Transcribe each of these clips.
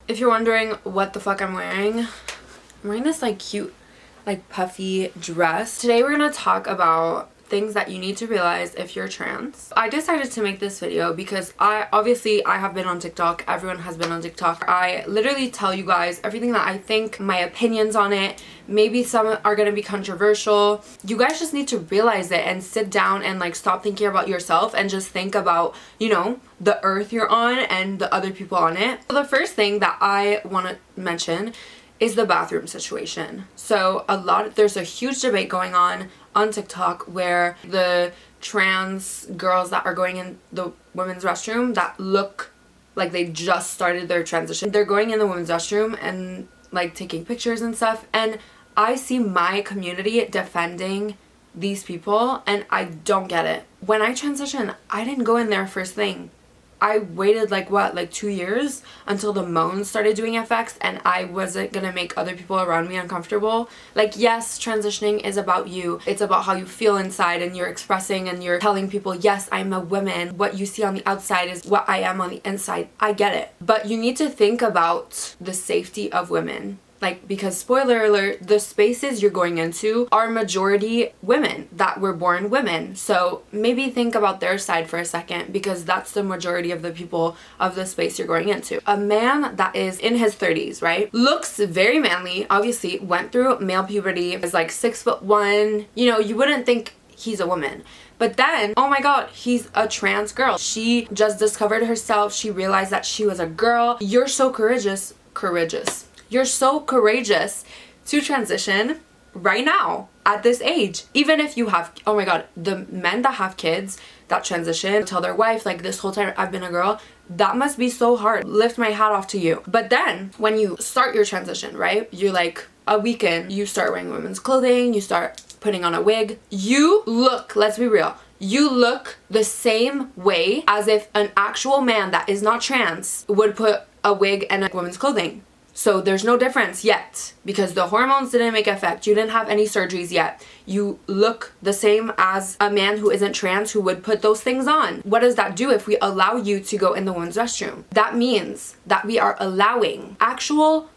If you're wondering what the fuck I'm wearing this like cute like puffy dress. Today we're gonna talk about things that you need to realize if you're trans. I decided to make this video because I have been on TikTok. Everyone has been on TikTok. I literally tell you guys everything that I think, my opinions on it. Maybe some are gonna be controversial. You guys just need to realize it and sit down and like stop thinking about yourself and just think about, you know, the earth you're on and the other people on it. So the first thing that I want to mention is the bathroom situation. So there's a huge debate going on TikTok where the trans girls that are going in the women's restroom that look like they just started their transition, they're going in the women's restroom and like taking pictures and stuff, and I see my community defending these people and I don't get it. When I transitioned, I didn't go in there first thing. I waited like 2 years until the moans started doing effects, and I wasn't gonna make other people around me uncomfortable. Like, yes, transitioning is about you. It's about how you feel inside, and you're expressing and you're telling people, yes, I'm a woman. What you see on the outside is what I am on the inside. I get it. But you need to think about the safety of women. Like, because spoiler alert, the spaces you're going into are majority women that were born women. So maybe think about their side for a second, because that's the majority of the people of the space you're going into. A man that is in his 30s, right? Looks very manly, obviously went through male puberty, is like 6'1". You know, you wouldn't think he's a woman. But then, oh my god, he's a trans girl. She just discovered herself. She realized that she was a girl. You're so courageous. You're so courageous to transition right now at this age. Even if you have, oh my god, the men that have kids that transition tell their wife, like, this whole time I've been a girl, that must be so hard. Lift my hat off to you. But then when you start your transition, right? You're like a weekend, you start wearing women's clothing, you start putting on a wig. You look, let's be real, you look the same way as if an actual man that is not trans would put a wig and a women's clothing. So there's no difference yet, because the hormones didn't make effect. You didn't have any surgeries yet. You look the same as a man who isn't trans who would put those things on. What does that do if we allow you to go in the women's restroom? That means that we are allowing actual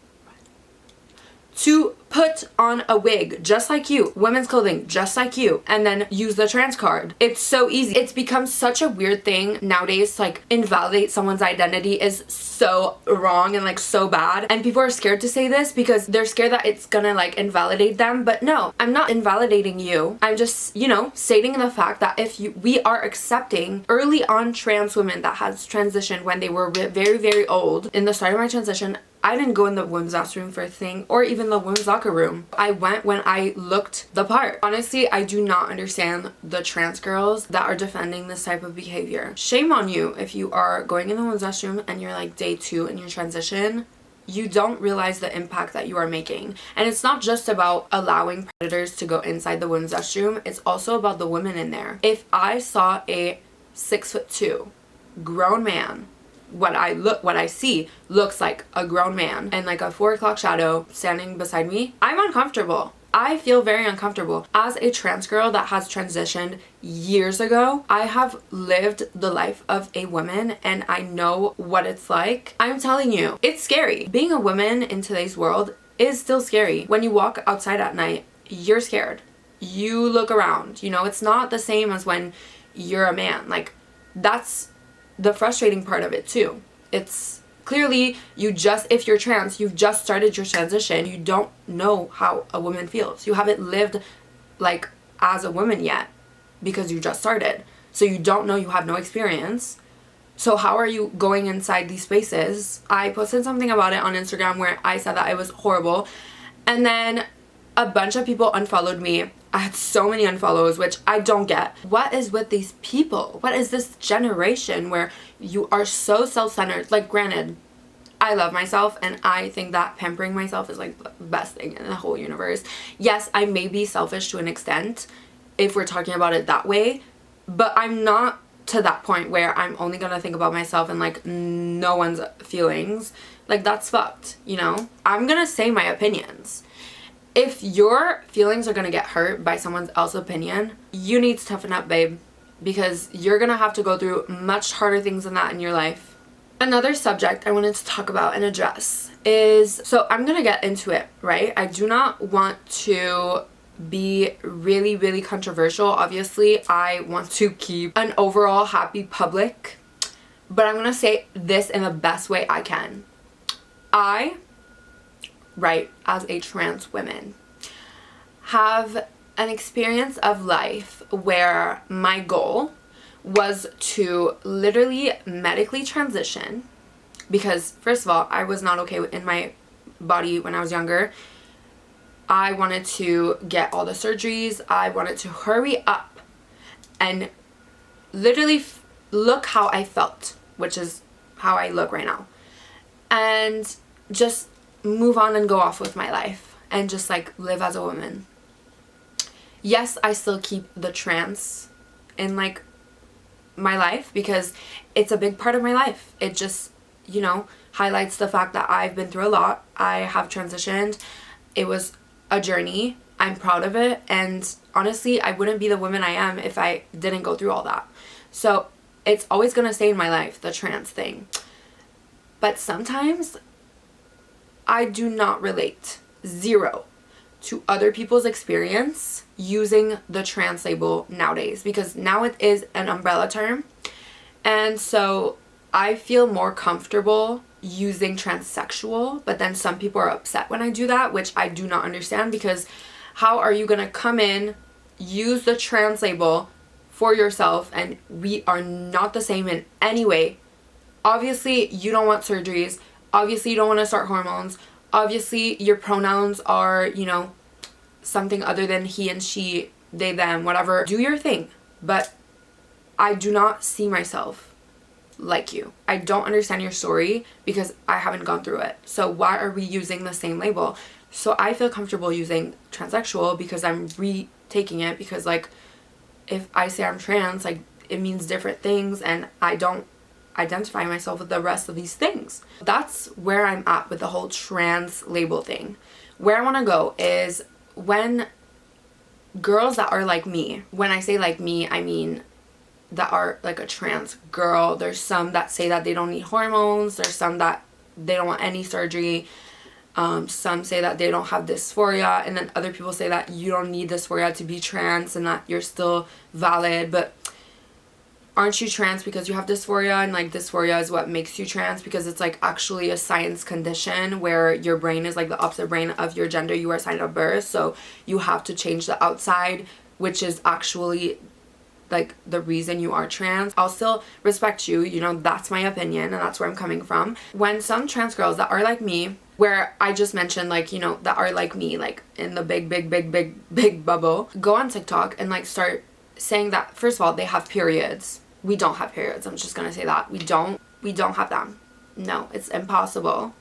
to put on a wig just like you, women's clothing just like you, and then use the trans card. It's so easy. It's become such a weird thing nowadays to like invalidate someone's identity is so wrong and like so bad, and people are scared to say this because they're scared that it's gonna like invalidate them. But no, I'm not invalidating you. I'm just, you know, stating the fact that if we are accepting early on trans women that has transitioned when they were very, very old. In the start of my transition, I didn't go in the women's bathroom for a thing, or even the women's locker room. I went when I looked the part. Honestly, I do not understand the trans girls that are defending this type of behavior. Shame on you if you are going in the women's restroom and you're like day 2 in your transition. You don't realize the impact that you are making. And it's not just about allowing predators to go inside the women's restroom, it's also about the women in there. If I saw a 6'2" grown man, what I see looks like a grown man and like a 4 o'clock shadow standing beside me, I'm uncomfortable. I feel very uncomfortable. As a trans girl that has transitioned years ago, I have lived the life of a woman and I know what it's like. I'm telling you, it's scary. Being a woman in today's world is still scary. When you walk outside at night, you're scared. You look around, you know, it's not the same as when you're a man. Like, that's the frustrating part of it too. It's clearly if you're trans, you've just started your transition. You don't know how a woman feels. You haven't lived like as a woman yet because you just started. So you don't know, you have no experience. So how are you going inside these spaces? I posted something about it on Instagram where I said that it was horrible, and then a bunch of people unfollowed me. I had so many unfollows, which I don't get. What is with these people? What is this generation where you are so self-centered? Like, granted, I love myself and I think that pampering myself is like the best thing in the whole universe. Yes, I may be selfish to an extent if we're talking about it that way, but I'm not to that point where I'm only gonna think about myself and like no one's feelings. Like, that's fucked, you know? I'm gonna say my opinions. If your feelings are gonna get hurt by someone else's opinion, you need to toughen up, babe, because you're gonna have to go through much harder things than that in your life. Another subject I wanted to talk about and address is, so I'm gonna get into it, right? I do not want to be really, really controversial. Obviously, I want to keep an overall happy public, but I'm gonna say this in the best way I can. I, right, as a trans woman, have an experience of life where my goal was to literally medically transition, because first of all, I was not okay in my body when I was younger. I wanted to get all the surgeries. I wanted to hurry up and literally look how I felt, which is how I look right now, and just move on and go off with my life and just like live as a woman. Yes, I still keep the trans in like my life because it's a big part of my life. It just, you know, highlights the fact that I've been through a lot. I have transitioned. It was a journey. I'm proud of it, and honestly, I wouldn't be the woman I am if I didn't go through all that. So it's always gonna stay in my life, the trans thing. But sometimes I do not relate, zero, to other people's experience using the trans label nowadays, because now it is an umbrella term, and so I feel more comfortable using transsexual, but then some people are upset when I do that, which I do not understand, because how are you gonna come in, use the trans label for yourself, and we are not the same in any way. Obviously you don't want surgeries, obviously you don't want to start hormones, obviously your pronouns are, you know, something other than he and she, they, them, whatever. Do your thing, but I do not see myself like you. I don't understand your story because I haven't gone through it. So why are we using the same label? So I feel comfortable using transsexual because I'm retaking it, because like if I say I'm trans, like it means different things, and I don't identify myself with the rest of these things. That's where I'm at with the whole trans label thing. Where I want to go is when girls that are like me, when I say like me, I mean that are like a trans girl. There's some that say that they don't need hormones. There's some that they don't want any surgery. Some say that they don't have dysphoria, and then other people say that you don't need dysphoria to be trans and that you're still valid. But aren't you trans because you have dysphoria? And like dysphoria is what makes you trans, because it's like actually a science condition where your brain is like the opposite brain of your gender you were assigned at birth. So you have to change the outside, which is actually like the reason you are trans. I'll still respect you, you know, that's my opinion and that's where I'm coming from. When some trans girls that are like me, where I just mentioned, like, you know, that are like me, like in the big bubble, go on TikTok and like start saying that first of all they have periods. We don't have periods. I'm just gonna say that we don't have them. No, it's impossible.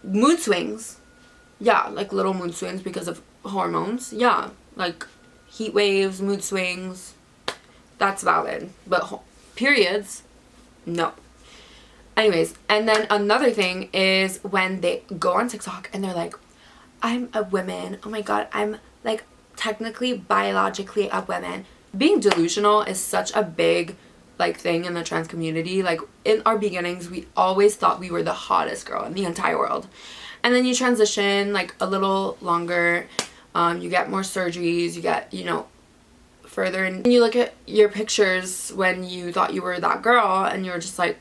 Mood swings, yeah, like little mood swings because of hormones, yeah, like heat waves, mood swings, that's valid. But periods, no. Anyways, and then another thing is when they go on TikTok and they're like, I'm a woman, oh my god, I'm like technically biologically a woman. Being delusional is such a big like thing in the trans community. Like in our beginnings, we always thought we were the hottest girl in the entire world, and then you transition like a little longer, you get more surgeries, you get, you know, further, and you look at your pictures when you thought you were that girl and you're just like,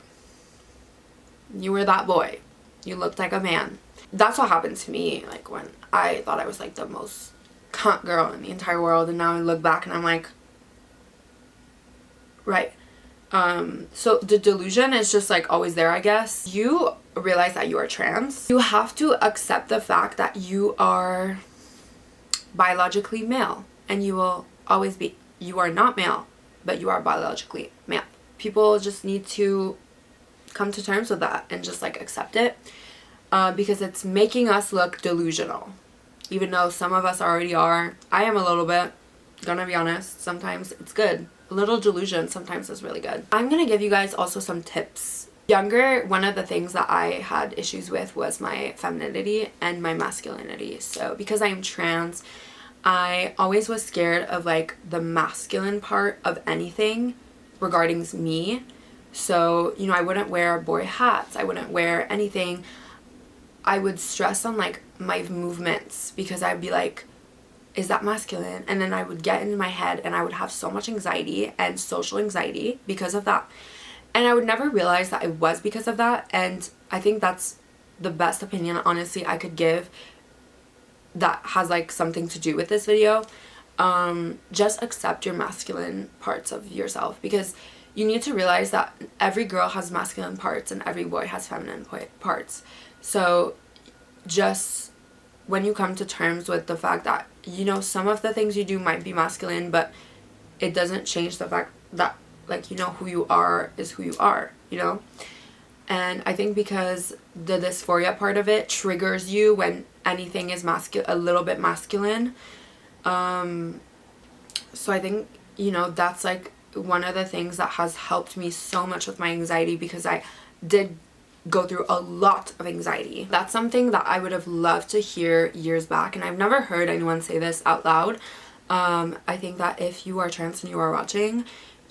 you were that boy, you looked like a man. That's what happened to me, like when I thought I was like the most cunt girl in the entire world, and now I look back and I'm like, right. So the delusion is just like always there, I guess. You realize that you are trans. You have to accept the fact that you are biologically male, and you will always be. You are not male, but you are biologically male. People just need to come to terms with that and just like accept it, because it's making us look delusional, even though some of us already are. I am a little bit, gonna be honest. Sometimes it's good. A little delusion sometimes is really good. I'm gonna give you guys also some tips. Younger, one of the things that I had issues with was my femininity and my masculinity. So because I am trans, I always was scared of like the masculine part of anything regarding me, So, you know, I wouldn't wear boy hats. I wouldn't wear anything. I would stress on like my movements because I'd be like, is that masculine? And then I would get into my head and I would have so much anxiety and social anxiety because of that. And I would never realize that it was because of that. And I think that's the best opinion, honestly, I could give that has like something to do with this video. Just accept your masculine parts of yourself, because you need to realize that every girl has masculine parts and every boy has feminine parts. So just when you come to terms with the fact that, you know, some of the things you do might be masculine, but it doesn't change the fact that, like, you know, who you are is who you are, you know? And I think because the dysphoria part of it triggers you when anything is a little bit masculine. So I think, you know, that's like one of the things that has helped me so much with my anxiety, because I did go through a lot of anxiety. That's something that I would have loved to hear years back, and I've never heard anyone say this out loud. I think that if you are trans and you are watching,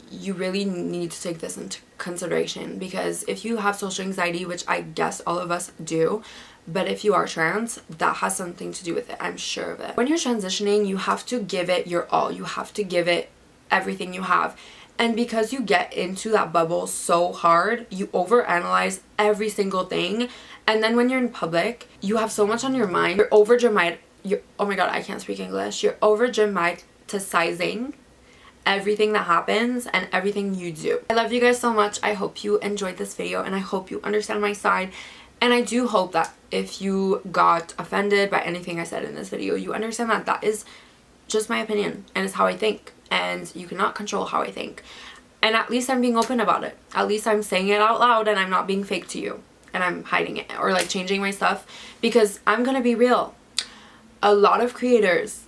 you really need to take this into consideration, because if you have social anxiety, which I guess all of us do, but if you are trans, that has something to do with it. I'm sure of it. When you're transitioning, you have to give it your all. You have to give it everything you have. And because you get into that bubble so hard, you overanalyze every single thing. And then when you're in public, you have so much on your mind. You're oh my god, I can't speak English. You're over-dramatizing everything that happens and everything you do. I love you guys so much. I hope you enjoyed this video and I hope you understand my side. And I do hope that if you got offended by anything I said in this video, you understand that that is just my opinion and it's how I think. And you cannot control how I think. And at least I'm being open about it. At least I'm saying it out loud and I'm not being fake to you. And I'm hiding it or like changing my stuff, because I'm gonna be real. A lot of creators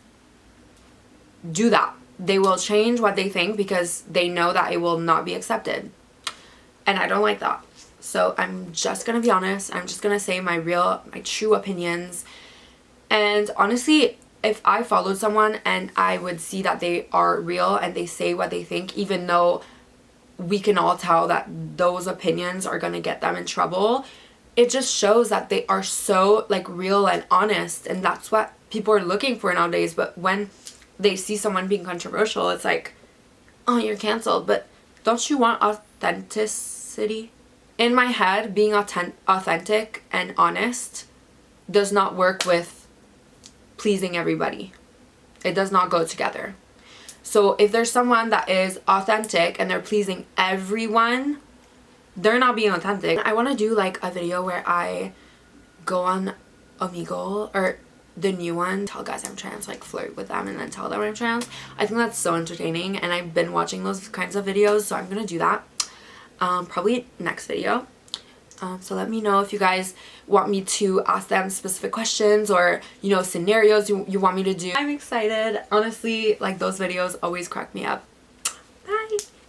do that. They will change what they think because they know that it will not be accepted. And I don't like that. So I'm just gonna be honest. I'm just gonna say my true opinions. And honestly, if I followed someone and I would see that they are real and they say what they think, even though we can all tell that those opinions are gonna get them in trouble, it just shows that they are so like real and honest, and that's what people are looking for nowadays. But when they see someone being controversial, it's like, oh, you're canceled. But don't you want authenticity? In my head, being authentic and honest does not work with pleasing everybody. It does not go together. So if there's someone that is authentic and they're pleasing everyone, they're not being authentic. I want to do like a video where I go on Omegle or the new one, tell guys I'm trans, like flirt with them and then tell them I'm trans. I think that's so entertaining and I've been watching those kinds of videos, so I'm gonna do that probably next video. So let me know if you guys want me to ask them specific questions or, you know, scenarios you want me to do. I'm excited. Honestly, like those videos always crack me up.